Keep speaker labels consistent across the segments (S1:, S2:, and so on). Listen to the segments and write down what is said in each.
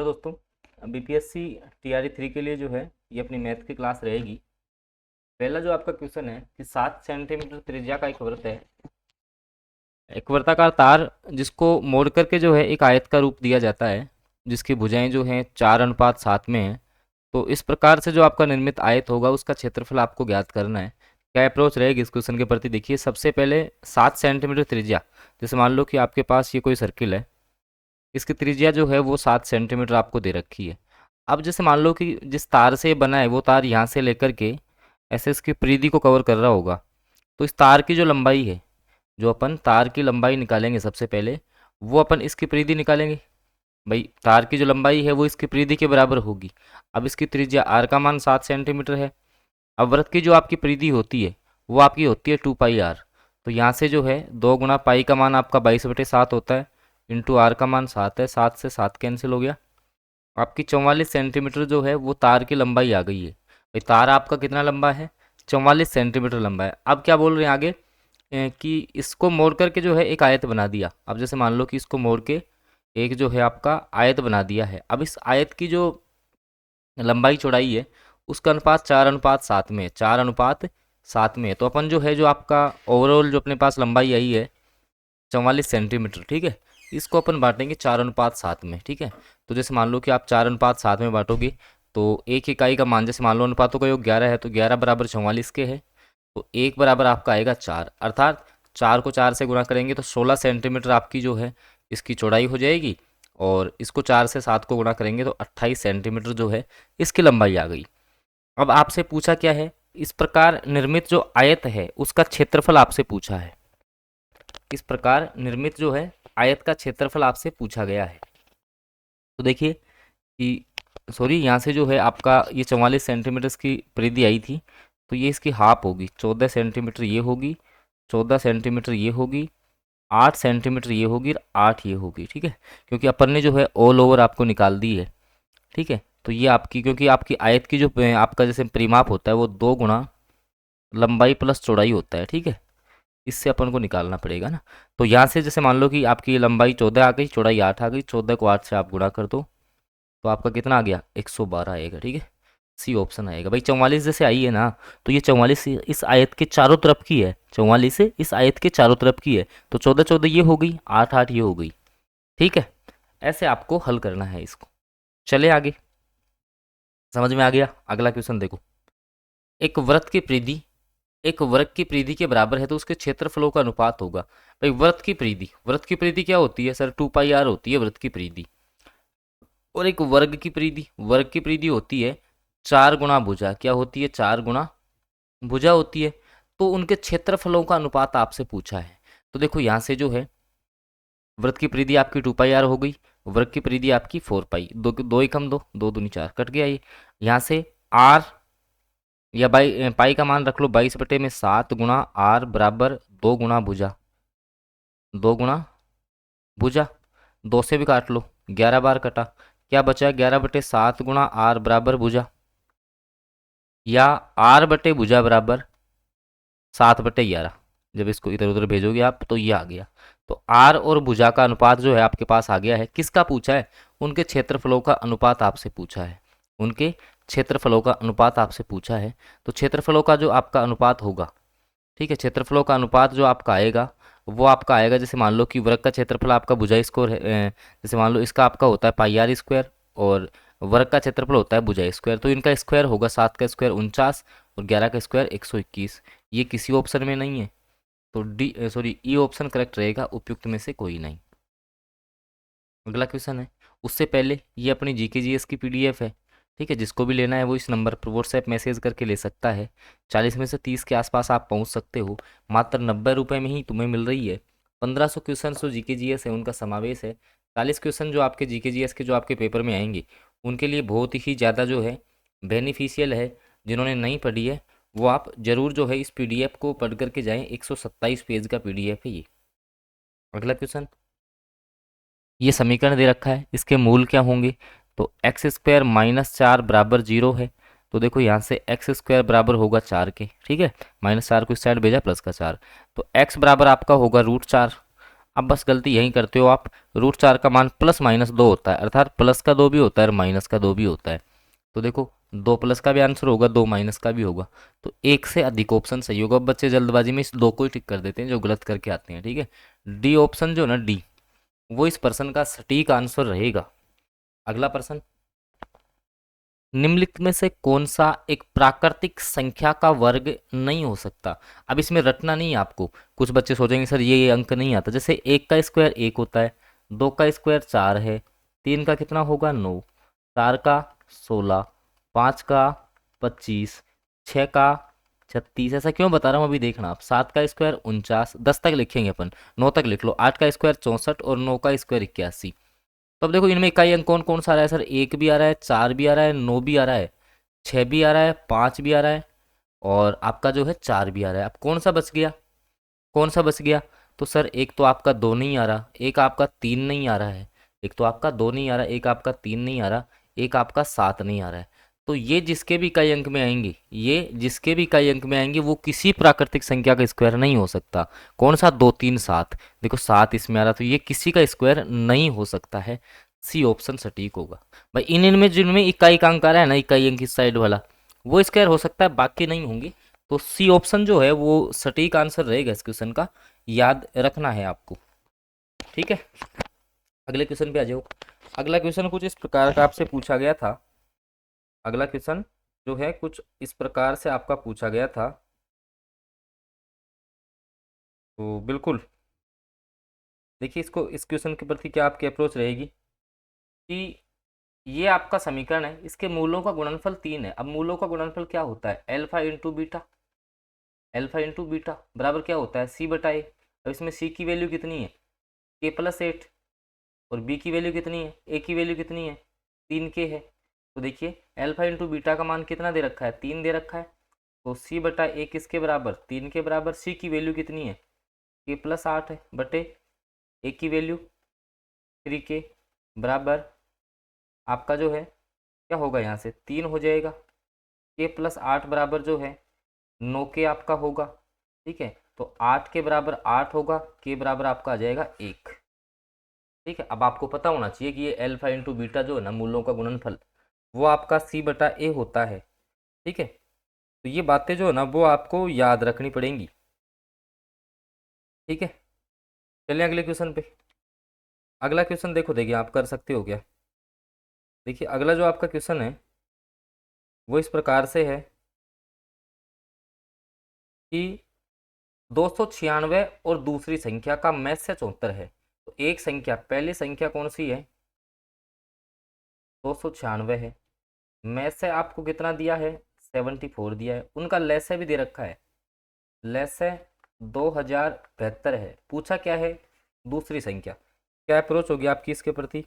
S1: Hello दोस्तों। BPSC TRE 3 के लिए जो है ये अपनी मैथ की क्लास रहेगी। पहला जो आपका क्वेश्चन है कि 7 सेंटीमीटर त्रिज्या का एक वृत्त है, एक वृत्ताकार तार जिसको मोड़ करके जो है एक आयत का रूप दिया जाता है, जिसकी भुजाएं जो हैं 4:7 में है। तो इस प्रकार से जो आपका निर्मित आयत होगा उसका क्षेत्रफल आपको ज्ञात करना है। क्या अप्रोच रहेगी इस क्वेश्चन के प्रति? देखिए, सबसे पहले 7 सेंटीमीटर त्रिज्या, जैसे मान लो कि आपके पास ये कोई सर्किल है, इसकी त्रिज्या जो है वो 7 सेंटीमीटर आपको दे रखी है। अब जैसे मान लो कि जिस तार से ये बना है वो तार यहाँ से लेकर के ऐसे इसकी परिधि को कवर कर रहा होगा, तो इस तार की जो लंबाई है, जो अपन तार की लंबाई निकालेंगे सबसे पहले, वो अपन इसकी परिधि निकालेंगे। भाई, तार की जो लंबाई है वो इसकी परिधि के बराबर होगी। अब इसकी त्रिज्या आर का मान 7 सेंटीमीटर है। अब वृत्त की जो आपकी परिधि होती है वो आपकी होती है 2 पाई आर। तो यहाँ से जो है 2 गुणा पाई का मान आपका 22/7 होता है, इंटू आर का मान 7 है, 7 से 7 कैंसिल हो गया। आपकी 44 सेंटीमीटर जो है वो तार की लंबाई आ गई है। भाई, तार आपका कितना लंबा है? 44 सेंटीमीटर लंबा है। अब क्या बोल रहे हैं आगे? कि इसको मोड़ करके जो है एक आयत बना दिया। अब जैसे मान लो कि इसको मोड़ के एक जो है आपका आयत बना दिया है। अब इस आयत की जो लंबाई चौड़ाई है उसका अनुपात 4:7 में है, 4:7 में है। तो अपन जो है, जो आपका ओवरऑल जो अपने पास लंबाई आई है 44 सेंटीमीटर, ठीक है, इसको अपन बांटेंगे 4:7 में, ठीक है। तो जैसे मान लो कि आप 4:7 में बांटोगे तो एक इकाई का मान, जैसे मान लो अनुपातों का योग 11 है तो 11 बराबर 44 के है, तो एक बराबर आपका आएगा 4, अर्थात 4 को 4 से गुणा करेंगे तो 16 सेंटीमीटर आपकी जो है इसकी चौड़ाई हो जाएगी, और इसको 4 से 7 को गुणा करेंगे तो 28 सेंटीमीटर जो है इसकी लंबाई आ गई। अब आपसे पूछा क्या है? इस प्रकार निर्मित जो आयत है उसका क्षेत्रफल आपसे पूछा है। इस प्रकार निर्मित जो है आयत का क्षेत्रफल आपसे पूछा गया है। तो देखिए कि सॉरी, यहाँ से जो है आपका ये 44 सेंटीमीटर की परिधि आई थी, तो ये इसकी हाफ होगी, 14 सेंटीमीटर ये होगी, 14 सेंटीमीटर ये होगी, 8 सेंटीमीटर ये होगी और 8 ये होगी, ठीक है। क्योंकि अपन ने जो है ऑल ओवर आपको निकाल दी है, ठीक है। तो ये आपकी, क्योंकि आपकी आयत की जो आपका जैसे परिमाप होता है वो 2 गुणा लंबाई प्लस चौड़ाई होता है, ठीक है। इससे अपन को निकालना पड़ेगा ना। तो यहाँ से जैसे मान लो कि आपकी लंबाई 14 आ गई, चौड़ाई 8 आ गई, 14 को 8 से आप गुणा कर दो तो आपका कितना आ गया? 112 आएगा, ठीक है। सी ऑप्शन आएगा। भाई, 44 जैसे आई है ना, तो ये 44 इस आयत के चारों तरफ की है, 44 इस आयत के चारों तरफ की है, तो 14 14 ये हो गई, 8 8 ये हो गई, ठीक है। ऐसे आपको हल करना है इसको। चले आगे, समझ में आ गया? अगला क्वेश्चन देखो। एक वृत्त की परिधि एक वर्ग की परिधि के बराबर है तो उसके क्षेत्रफलों का अनुपात होगा। भाई, वृत्त की परिधि क्या होती है सर? 2 पाई आर होती है वृत्त की परिधि। और एक वर्ग की परिधि होती है 4 गुणा भुजा। क्या होती है? 4 गुणा भुजा होती है। तो उनके क्षेत्रफलों का अनुपात आपसे पूछा है। तो देखो, यहाँ से जो है वृत्त की परिधि आपकी 2 पाई आर हो गई, वर्ग की परिधि आपकी 4 पाई, दो दो एकम दो, 2 दूनी 4, कट गया ये। यहाँ से आर या पाई का मान रख लो 22/7 गुणा आर बराबर 2 गुणा भुजा, 2 गुणा भुजा, 2 से भी काट लो, 11 बार कटा, क्या बचा? 11/7 गुणा आर बराबर भुजा, या आर बटे भुजा बराबर 7/11। जब इसको इधर उधर भेजोगे आप तो ये आ गया। तो आर और भुजा का अनुपात जो है आपके पास आ गया है। किसका पूछा है? उनके क्षेत्रफलों का अनुपात आपसे पूछा है। उनके क्षेत्रफलों का अनुपात आपसे पूछा है। तो क्षेत्रफलों का जो आपका अनुपात होगा, ठीक है, क्षेत्रफलों का अनुपात जो आपका आएगा वो आपका आएगा, जैसे मान लो कि वृत्त का क्षेत्रफल आपका भुजा स्क्वायर है, जैसे मान लो इसका आपका होता है पाई आर स्क्वायर, और वर्ग का क्षेत्रफल होता है भुजा स्क्वायर, तो इनका स्क्वायर होगा 7 का स्क्वायर 49 और 11 का स्क्वायर 121। ये किसी ऑप्शन में नहीं है, तो ई ऑप्शन करेक्ट रहेगा, उपयुक्त में से कोई नहीं। अगला क्वेश्चन है। उससे पहले ये अपनी जीके जीएस की पीडीएफ है, ठीक है। जिसको भी लेना है वो इस नंबर पर व्हाट्सएप मैसेज करके ले सकता है। 40 में से 30 के आसपास आप पहुंच सकते हो। मात्र 90 रुपये में ही तुम्हें मिल रही है। 1500 क्वेश्चन जो जीके जीएस है उनका समावेश है। 40 क्वेश्चन जो आपके जीके जीएस के जो आपके पेपर में आएंगे उनके लिए बहुत ही ज़्यादा जो है बेनिफिशियल है। जिन्होंने नहीं पढ़ी है वो आप ज़रूर जो है इस पीडीएफ को पढ़ करके जाएँ। 127 पेज का पीडीएफ है ये। अगला क्वेश्चन, ये समीकरण दे रखा है, इसके मूल क्या होंगे? तो x² - 4 बराबर 0 है। तो देखो, यहाँ से x² बराबर होगा 4 के, ठीक है। -4 को इस साइड भेजा, प्लस का 4, तो x बराबर आपका होगा √4। अब बस गलती यही करते हो आप, √4 का मान +-2 होता है, अर्थात प्लस का 2 भी होता है और माइनस का 2 भी होता है। तो देखो 2 प्लस का भी आंसर होगा, 2 माइनस का भी होगा, तो एक से अधिक ऑप्शन सही होगा। अब बच्चे जल्दबाजी में इस 2 को ही टिक कर देते हैं जो गलत करके आते हैं, ठीक है। डी ऑप्शन जो ना डी, वो इस प्रश्न का सटीक आंसर रहेगा। अगला प्रश्न, निम्नलिखित में से कौन सा एक प्राकृतिक संख्या का वर्ग नहीं हो सकता। अब इसमें रटना नहीं है आपको। कुछ बच्चे सोचेंगे सर ये अंक नहीं आता, जैसे 1 का स्क्वायर 1 होता है, 2 का स्क्वायर 4 है, 3 का कितना होगा 9, 4 का 16, 5 का 25, 6 का 36। ऐसा क्यों बता रहा हूँ अभी देखना आप। 7 का स्क्वायर 49, 10 तक लिखेंगे अपन, 9 तक लिख लो, 8 का स्क्वायर 64 और 9 का स्क्वायर 81। तो अब देखो इनमें इकाई अंक कौन कौन सा आ रहा है सर, 1 भी आ रहा है, 4 भी आ रहा है, 9 भी आ रहा है, 6 भी आ रहा है, 5 भी आ रहा है और आपका जो है 4 भी आ रहा है। अब कौन सा बच गया, कौन सा बच गया। तो सर एक तो आपका 2 नहीं आ रहा, एक आपका 3 नहीं आ रहा है, एक तो आपका 2 नहीं आ रहा, एक आपका 3 नहीं आ रहा, एक आपका 7 नहीं आ रहा है। तो ये जिसके भी इकाई अंक में आएंगे, ये जिसके भी इकाई अंक में आएंगे वो किसी प्राकृतिक संख्या का स्क्वायर नहीं हो सकता। कौन सा, 2 3 7, देखो 7 इसमें आ रहा, तो ये किसी का स्क्वायर नहीं हो सकता है। सी ऑप्शन सटीक होगा। भाई इन इनमें जिनमें इकाई का अंक आ रहा है ना, इकाई अंक इस साइड वाला, वो स्क्वायर हो सकता है, बाकी नहीं होंगे। तो सी ऑप्शन जो है वो सटीक आंसर रहेगा इस क्वेश्चन का, याद रखना है आपको, ठीक है। अगले क्वेश्चन पे आ जाओ। अगला क्वेश्चन कुछ इस प्रकार का आपसे पूछा गया था। अगला क्वेश्चन जो है कुछ इस प्रकार से आपका पूछा गया था, तो बिल्कुल देखिए इसको, इस क्वेश्चन के प्रति क्या आपकी अप्रोच रहेगी कि ये आपका समीकरण है, इसके मूलों का गुणनफल 3 है। अब मूलों का गुणनफल क्या होता है, alpha into beta, alpha into beta बराबर क्या होता है, सी बटा ए। अब इसमें सी की वैल्यू कितनी है, k+8, और बी की वैल्यू कितनी है, ए की वैल्यू कितनी है, 3k है। तो देखिए अल्फा इंटू बीटा का मान कितना दे रखा है, 3 दे रखा है, तो सी बटा ए किसके बराबर, 3 के बराबर। सी की वैल्यू कितनी है, k+8 है, बटे ए की वैल्यू 3k बराबर आपका जो है क्या होगा, यहाँ से 3 हो जाएगा, k+8 बराबर जो है 9k आपका होगा, ठीक है। तो 8 के बराबर 8 होगा, के बराबर आपका आ जाएगा 1, ठीक है। अब आपको पता होना चाहिए कि ये अल्फा इंटू बीटा जो है ना, मूलों का गुणनफल, वो आपका सी बटा ए होता है, ठीक है। तो ये बातें जो है ना वो आपको याद रखनी पड़ेंगी, ठीक है। चलिए अगले क्वेश्चन पे। अगला क्वेश्चन देखो, देखिए आप कर सकते हो क्या। देखिए अगला जो आपका क्वेश्चन है वो इस प्रकार से है कि 296 और दूसरी संख्या का मैथ से 74 है। तो एक संख्या, पहली संख्या कौन सी है, 296 है, मैथ से आपको कितना दिया है, 74 दिया है, उनका लैसे भी दे रखा है, लैसे 2072 है। पूछा क्या है, दूसरी संख्या। क्या अप्रोच होगी आपकी इसके प्रति,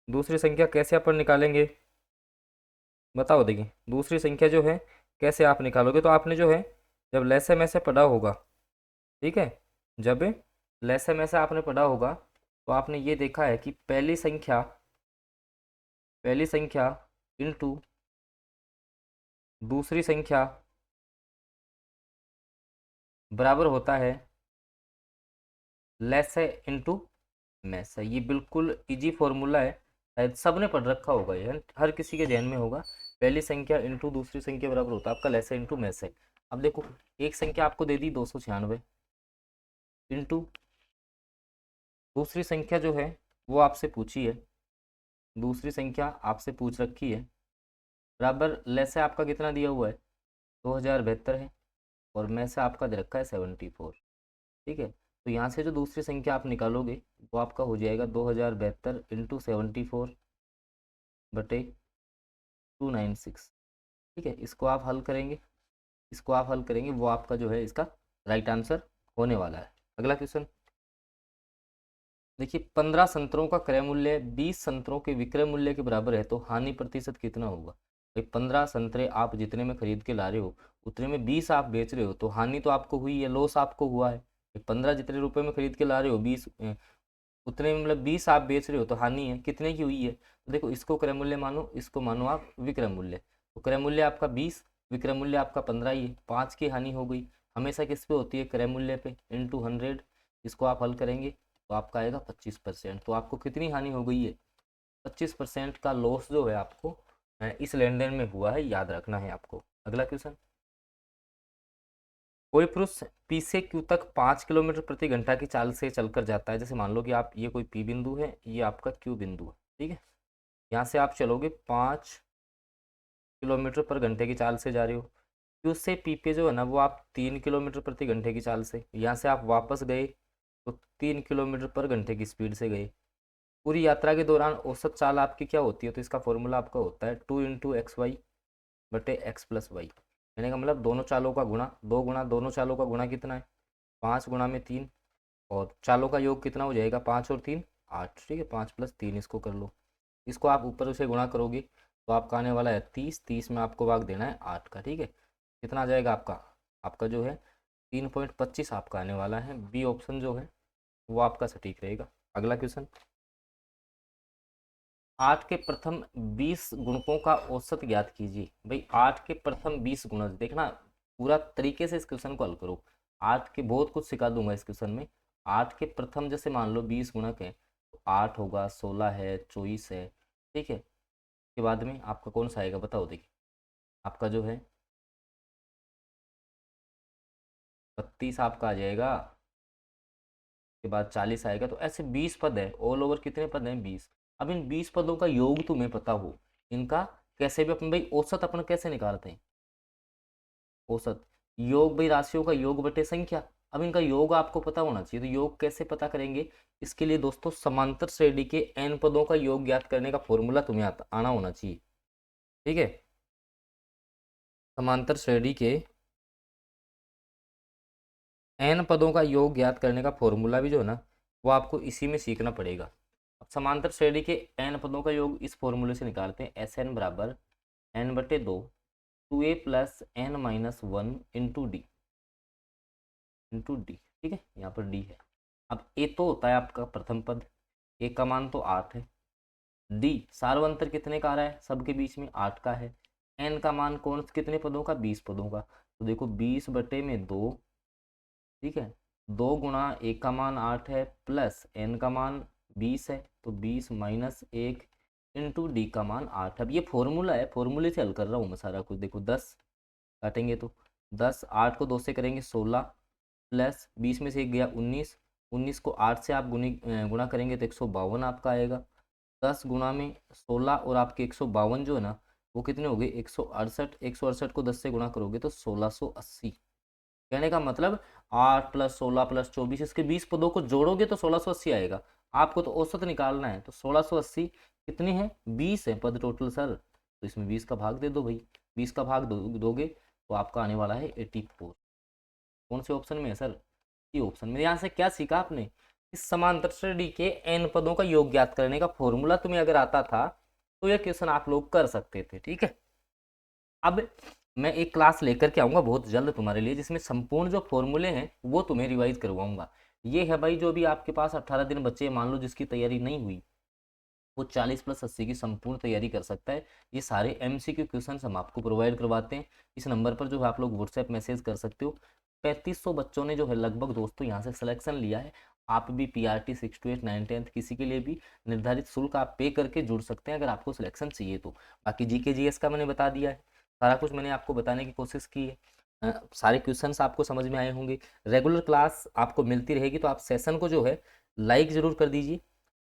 S1: दूसरी संख्या कैसे अपन निकालेंगे, बताओ। देखिए दूसरी संख्या जो है कैसे आप निकालोगे, तो आपने जो है जब लैसे में से पढ़ा होगा, ठीक है, जब लैसे में से आपने पढ़ा होगा तो आपने ये देखा है कि पहली संख्या इंटू दूसरी संख्या बराबर होता है लैसे इंटू मैसे। ये बिल्कुल इजी फॉर्मूला है, शायद सबने पढ़ रखा होगा, ये हर किसी के ध्यान में होगा। पहली संख्या इंटू दूसरी संख्या बराबर होता है आपका लैसे इंटू मैसे। अब देखो एक संख्या आपको दे दी 296 इंटू दूसरी संख्या जो है वो आपसे पूछी है, दूसरी संख्या आपसे पूछ रखी है, बराबर लैसे आपका कितना दिया हुआ है 2072 है, और मैसे आपका दे रखा है 74, ठीक है। तो यहाँ से जो दूसरी संख्या आप निकालोगे वो आपका हो जाएगा 2072 इंटू 74 बटे 296, ठीक है। इसको आप हल करेंगे, इसको आप हल करेंगे, वो आपका जो है इसका राइट आंसर होने वाला है। अगला क्वेश्चन देखिए, 15 संतरों का क्रय मूल्य 20 संतरों के विक्रय मूल्य के बराबर है, तो हानि प्रतिशत कितना होगा। भाई 15 संतरे आप जितने में खरीद के ला रहे हो उतने में 20 आप बेच रहे हो, तो हानि तो आपको हुई है, लॉस आपको हुआ है। 15 जितने रुपए में खरीद के ला रहे हो 20 उतने में, मतलब 20 आप बेच रहे हो, तो हानि है, कितने की हुई है। तो देखो इसको क्रय मूल्य मानो, इसको मानो आप विक्रय मूल्य। तो क्रय मूल्य आपका 20, विक्रय मूल्य आपका 15 ही है, 5 की हानि हो गई। हमेशा किस पे होती है, क्रय मूल्य पे इंटू 100। इसको आप हल करेंगे तो आपका आएगा 25%। तो आपको कितनी हानि हो गई है? 25% का लॉस जो है आपको इस लेन देन में हुआ है, याद रखना है आपको। अगला क्वेश्चन, कोई पुरुष पी से क्यू तक 5 किलोमीटर प्रति घंटा की चाल से चलकर जाता है। जैसे मान लो कि आप, ये कोई पी बिंदु है, ये आपका क्यू बिंदु है, ठीक है। यहाँ से आप चलोगे 5 किलोमीटर पर घंटे की चाल से जा रहे हो। क्यू से पी पे जो है ना, वो आप 3 किलोमीटर प्रति घंटे की चाल से, यहाँ से आप वापस गए तो 3 किलोमीटर पर घंटे की स्पीड से गए। पूरी यात्रा के दौरान औसत चाल आपकी क्या होती है? तो इसका फॉर्मूला आपका होता है 2 इंटू एक्स वाई बटे एक्स प्लस वाई। कहने का मतलब दोनों चालों का गुणा, 2 गुणा दोनों चालों का गुणा कितना है? 5 गुणा में 3, और चालों का योग कितना हो जाएगा? 5 और 3 8, ठीक है। 5 प्लस 3 इसको कर लो, इसको आप ऊपर से गुणा करोगे तो आपका आने वाला है 30। 30 में आपको भाग देना है 8 का, ठीक है। कितना आ जाएगा आपका? आपका जो है 3.25 आपका आने वाला है। बी ऑप्शन जो है वो आपका सटीक रहेगा। अगला क्वेश्चन, 8 के प्रथम 20 गुणकों का औसत ज्ञात कीजिए। भाई 8 के प्रथम 20 गुणक, देखना पूरा तरीके से इस क्वेश्चन को हल करो। 8 के बहुत कुछ सिखा दूंगा इस क्वेश्चन में। 8 के प्रथम, जैसे मान लो 20 गुणक है तो 8 होगा, 16 है, 24 है, ठीक है। के बाद में आपका कौन सा आएगा बताओ? देखिए आपका जो है 32 आपका आ जाएगा, के बाद 40 आएगा। तो ऐसे 20 पद है, ऑल ओवर कितने पद हैं? 20। अब इन 20 पदों का योग तुम्हें पता हो, इनका कैसे भी अपन भाई औसत अपन कैसे निकालते हैं? औसत योग भाई राशियों का योग बटे संख्या। अब इनका योग आपको पता होना चाहिए, तो योग कैसे पता करेंगे? इसके लिए दोस्तों समांतर श्रेणी के n पदों का योग ज्ञात करने का फॉर्मूला तुम्हें आना होना चाहिए, ठीक है। समांतर श्रेणी के n पदों का योग ज्ञात करने का फॉर्मूला भी जो है ना, वो आपको इसी में सीखना पड़ेगा। अब समांतर श्रेणी के n पदों का योग इस फॉर्मूले से निकालते हैं। एस एन बराबर n बटे 2 2a plus n minus 1 into D, ठीक है। यहाँ पर डी है। अब ए तो होता है आपका प्रथम पद, ए का मान तो 8 है। डी सार्वंतर कितने का आ रहा है? सबके बीच में 8 का है। एन का मान कौन कितने पदों का? 20 पदों का। तो देखो 20 बटे में 2, ठीक है। 2 गुणा ए का मान 8 है प्लस एन का मान 20 है, तो 20 माइनस 1 इंटू डी का मान 8। अब ये फॉर्मूला है, फॉर्मूले से हल कर रहा हूँ मैं सारा कुछ। देखो 10 काटेंगे तो 10, 8 को 2 से करेंगे 16 प्लस 20 में से 1 गया 19, 19 को 8 से आप गुणा करेंगे तो 152 आपका आएगा। 10 गुणा में 16 और आपके 152 जो है ना, वो कितने हो गए? 168। 168 को 10 से गुणा करोगे तो 1680। कहने का मतलब 8 प्लस 16 प्लस 24, इसके 20 पदों को जोड़ोगे तो 1680 आएगा। आपको तो औसत निकालना है, तो 1680 कितने हैं? 20 है पद टोटल सर, तो इसमें 20 का भाग दे दो भाई। 20 का भाग दोगे तो आपका आने वाला है 84। कौन से ऑप्शन में है सर? ये ऑप्शन में। यहाँ से क्या सीखा आपने? इस समांतर श्रेणी के n पदों का योग ज्ञात करने का फॉर्मूला तुम्हें अगर आता था तो यह क्वेश्चन आप लोग कर सकते थे, ठीक है। अब मैं एक क्लास लेकर के आऊँगा बहुत जल्द तुम्हारे लिए, जिसमें संपूर्ण जो फॉर्मूले हैं वो तुम्हें रिवाइज करवाऊंगा। ये है भाई, जो भी आपके पास 18 दिन बच्चे मान लो जिसकी तैयारी नहीं हुई, वो 40 प्लस 80 की संपूर्ण तैयारी कर सकता है। ये सारे MCQ क्वेश्चन हम आपको प्रोवाइड करवाते हैं। इस नंबर पर जो है आप लोग व्हाट्सएप मैसेज कर सकते हो। 3500 बच्चों ने जो है लगभग दोस्तों यहाँ से सिलेक्शन लिया है। आप भी PRT 6 to 8 9 10th किसी के लिए भी निर्धारित शुल्क आप पे करके जुड़ सकते हैं अगर आपको सिलेक्शन चाहिए तो। बाकी GK GS का मैंने बता दिया है, सारा कुछ मैंने आपको बताने की कोशिश की है। सारे क्वेश्चंस आपको समझ में आए होंगे। रेगुलर क्लास आपको मिलती रहेगी, तो आप सेशन को जो है लाइक ज़रूर कर दीजिए।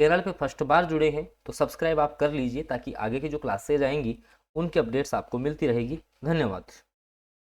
S1: चैनल पे फर्स्ट बार जुड़े हैं तो सब्सक्राइब आप कर लीजिए, ताकि आगे की जो क्लासेज आएंगी उनकी अपडेट्स आपको मिलती रहेगी। धन्यवाद।